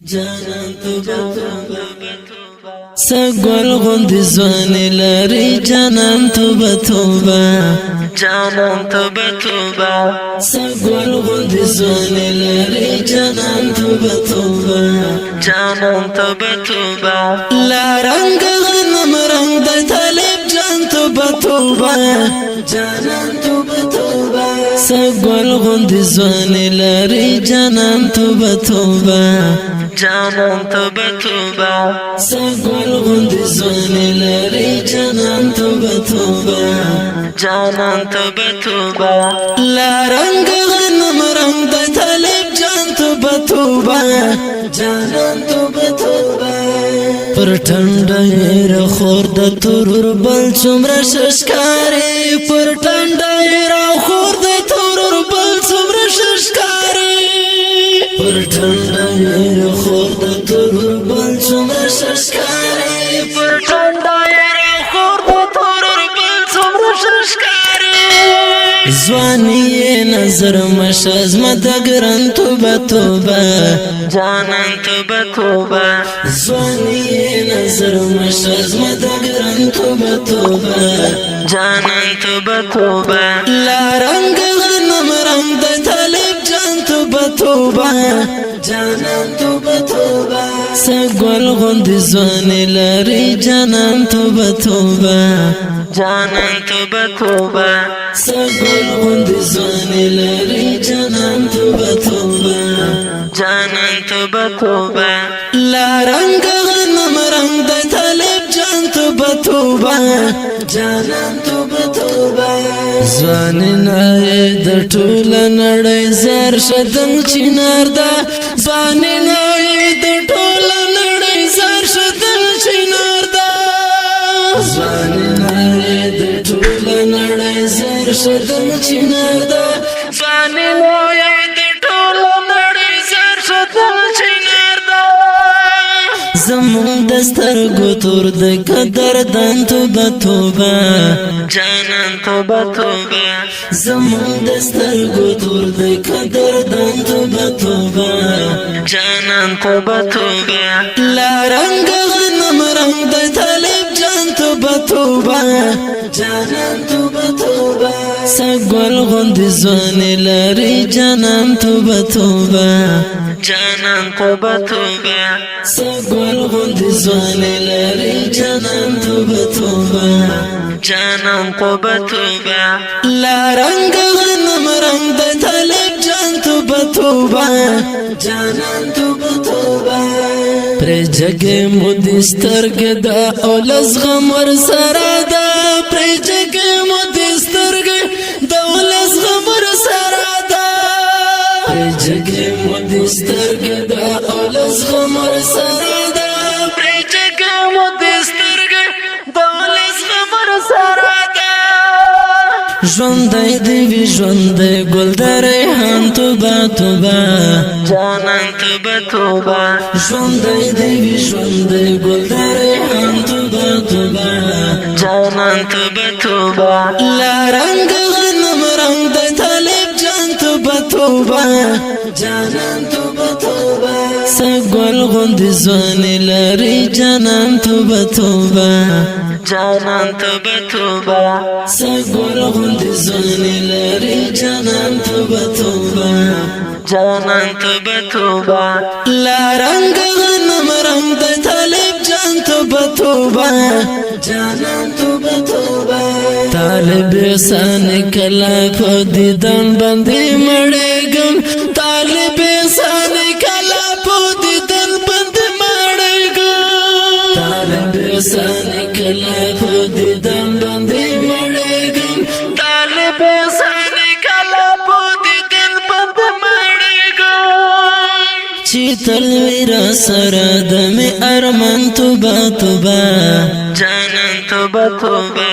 جانان توبه سگل غندی زوانی لاری جانان توبه توبه جانان توبه توبه سگل غندی زوانی لاری جانان توبه توبه جانان توبه توبه لارنگ غنم رنگ دی طالب جان توبه توبه جانان توبه توبه سگل غندی زوانی لاری جانان توبه توبه جانان توبه توبه سگل غندی زوانی لاری جانان توبه توبه جانان توبه توبه لارنگ غنم رنگ دی طالب جان توبه توبه جانان توبه توبه پر ټنډه را خور د تورور بل څومره ششکاري پر ټنډه را خور د تورور بل څومره ششکاري پر ټنډه را خور د تورور بل څومره ششکاري پر ټنډه را خور د تورور بل څومره ششکاري زوانی نظر مشاز مدگران توبه توبه جانان توبه توبه زوانی نظر مشاز مدگران توبه توبه جانان توبه توبه لارنگ غنم رنگ دی طالب جان توبه توبه جانان توبه توبه سگل غندی زوانی لاری جانان توبه توبه جانان توبه توبه سگل غندی زوانی لاری جانان توبه توبه جانان توبه توبه لارنگ غنم رنگ دی طالب جان توبه توبه جانان توبه توبه زوانی نای د ټول نړۍ زر شدن چینار دا زوانی نای د ټول نړۍ زر شدن چینار دا زوانی نای د ټول نړۍ زر شدن چینار دا زوانی نای د ټول نړۍ زر شدن چینار دا زمون دسترګو تور د قدر دان توبه توبه جانان توبه توبه زمون دسترګو تور د قدر دان توبه توبه جانان توبه توبه لارنگ غنم رنگ دی طالب جان توبه توبه جانان توبه توبه سگل غندی زوانی لاری جانان توبه توبه جانان توبه توبه سگل غندی زوانی لاری جانان توبه توبه جانان توبه توبه لارنگ غنم رنگ دی طالب جان توبه توبه جانان توبه توبه پر جگه مودی سترګ دا اولس غم ور سره دا پر جگه مودی سترګ دا اولس غم ور سره دا پر جگه مودی سترګ دا اولس غم ور سره دا پر جگه مودی سترګ دا اولس غم ور سره دا ژوندۍ دی وی ژوندۍ ګل د ریحان توبه توبه جانان توبه توبه ژوندۍ دی وی ژوندۍ ګل د ریحان توبه توبه جانان توبه توبه لارنگ غنم رنگ دی طالب جان توبه توبه جانان توبه توبه سگل غندی زوانی لاری جانان توبه توبه جانان توبه توبه سگل غندی زوانی لاری جانان توبه توبه جانان توبه توبه لارنگ غنم رنگ دی طالب جان توبه توبه جانان توبه توبه طالب سانی کلا کو دیدن بندی مړېږم طالب سانی کلا په دیدن بندی مړېږم طالب سانی کلا په دیدن بندی مړېږم طالب سانی کلا په دیدن بندی مړېږم چې تل را سره د مې ارمان توبه توبه جانان توبه توبه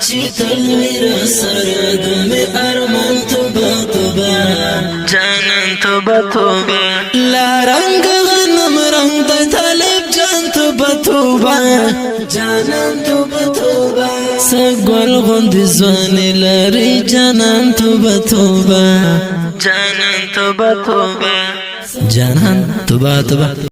چې تل را سره د مې ارمان توبه توبه جانان توبه توبه لارنگ غنم رنگ دی طالب جان توبه توبه جانان توبه توبه سگل غندی زوانی لاری جانان توبه توبه جانان توبه توبه جانان توبه توبه